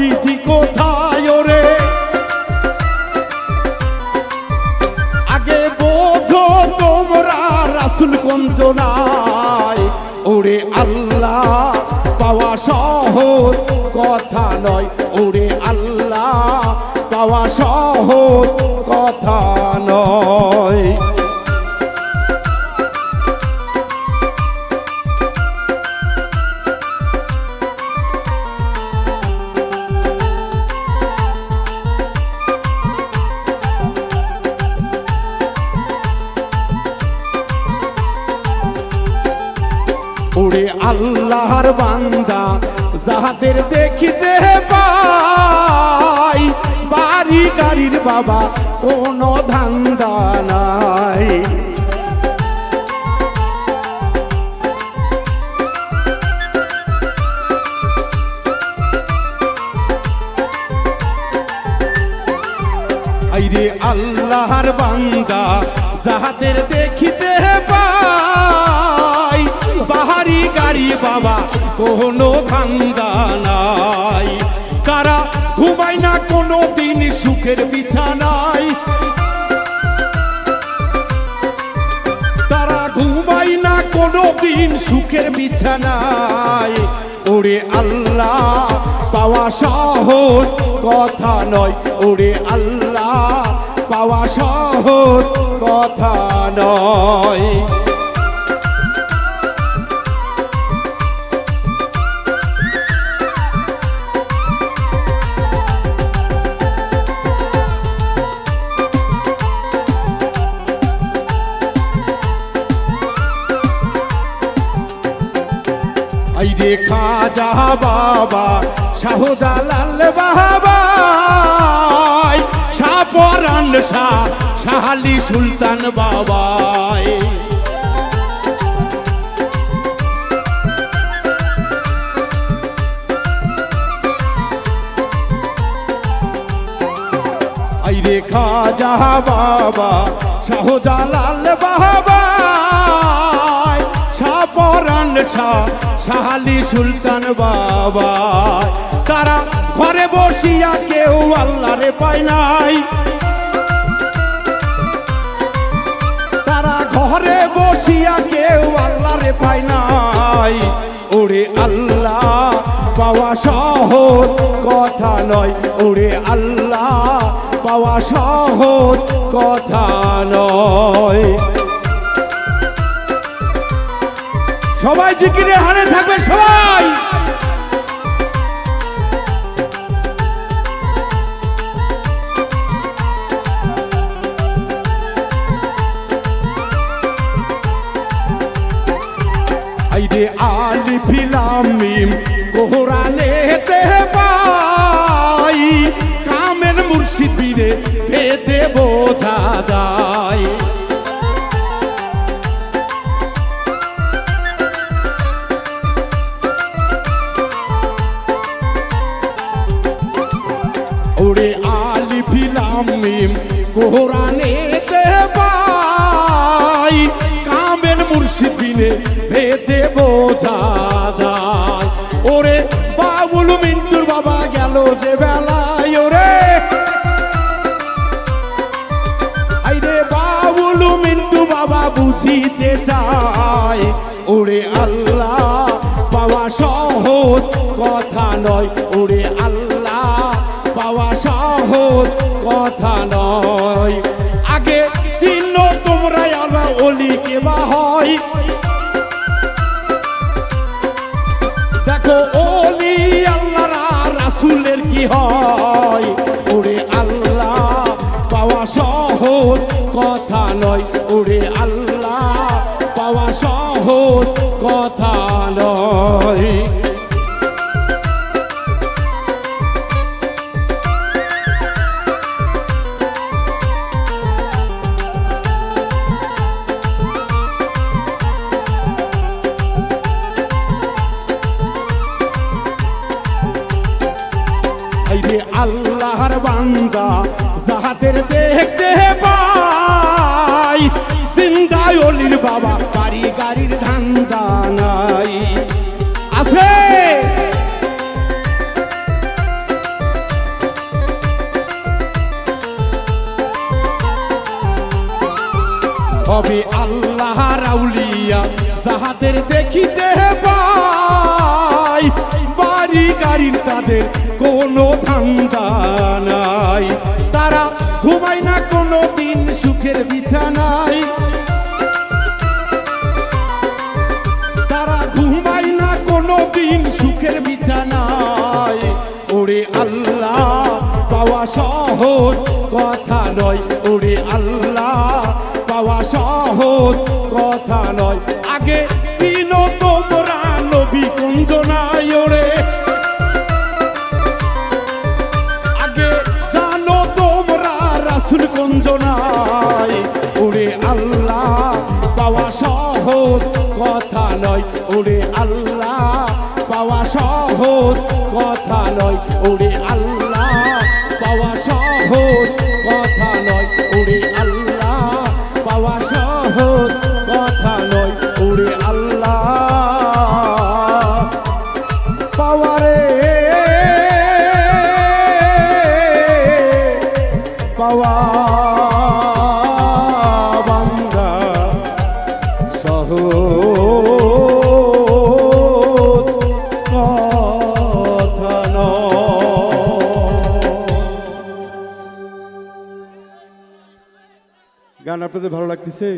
নবীজি কোথায় ওরে আগে বোঝো তোমরা রাসূল কোন জনায় ওরে আল্লাহ পাওয়া সহজ কথা নয় ওরে আল্লাহ পাওয়া সহজ কথা নয় ওরে আল্লাহর বান্দা যাহাদের দেখিতে পাই বাড়ি গাড়ির বাবা কোনো ধান্দা নাই আইরে আল্লাহর বান্দা যাহাদের দেখিতে পাই বাহারি গাড়ি বাবা কোনো ধান্দা নাই তারা ঘুমায় না কোনো দিন সুখের বিছানায় তারা ঘুমায় না কোনো দিন সুখের বিছানায় ওরে আল্লাহ পাওয়া সহজ কথা নয় ওরে আল্লাহ পাওয়া সহজ কথা নয় আইরে খাজা বাবা শাহজালাল বাবা শাহপরান শাহ শাহালি সুলতান বাবাই আইরে খাজা বাবা শাহজালাল বাবা শাহপরান শাহ শাহালি সুলতান বাবা তারা ঘরে বসিয়া কেউ আল্লাহরে পায় নাই তারা ঘরে বসিয়া কেউ আল্লাহরে পায় নাই ওরে আল্লাহ পাওয়া সহজ কথা নয় ওরে আল্লাহ পাওয়া সহজ কথা নয় সবাই জিকিরে হারে থাকবে সবাই আইরে আলিফ লাম মিম কোরআনে তে পাই কামেল মুর্শিদ পীরে ভেদে বোঝা দায় ওরে আলিফ লাম মিম কোরআনে তে পাই কামেল মুর্শিদ পীরে ভেদে বোঝা দায় ওরে বাবুল মিন্টুর বাবা গেল যে বেলায় ওরে আইরে বাবুল মিন্টু বাবা বুঝিতে চায় ওরে আল্লাহ পাওয়া সহজ কথা নয় ওরে আল্লাহ পাওয়া সহজ কথা নয় আগে চিহ্ন তোমরা আল্লাহ ওলি কেবা হয় দেখো ওলি আল্লাহ রাসূলের কি হয় ওরে আল্লাহ পাওয়া সহজ কথা নয় ওরে আল্লাহ পাওয়া সহজ কথা নয় আল্লাহর বান্দা যাহাদের দেখতে পাই জিন্দায় ওলির বাবা বাড়ি গাড়ির ধান্দা নাই আছে হবে আল্লাহ রাউলিয়া যাহাদের দেখিতে পাই বাড়ি গাড়ির তাদের কোনো ধান্দা নাই তারা ঘুমায় না কোনো দিন সুখের বিছানায় তারা ঘুমায় না কোনো দিন সুখের বিছানায় ওরে আল্লাহ পাওয়া সহজ কথা নয় ওরে আল্লাহ পাওয়া সহজ কথা নয় আগে চিনো তোমরা নবী কুঞ্জনায় ওরে আগে জানো তোমরা রাসূল কুঞ্জনায় ওরে আল্লাহ পাওয়া সহজ কথা নয় ওরে আল্লাহ পাওয়া সহজ কথা নয় ওরে আল্লাহ পাওয়া সহজ কথা নয় ওরে আল্লাহ পাওয়া সহজ কথা নয় ওরে আল্লাহ পাওয়ারে পাওয়া বান্দা সহজ কথা নয়। গান আপনাদের ভালো লাগতেছে?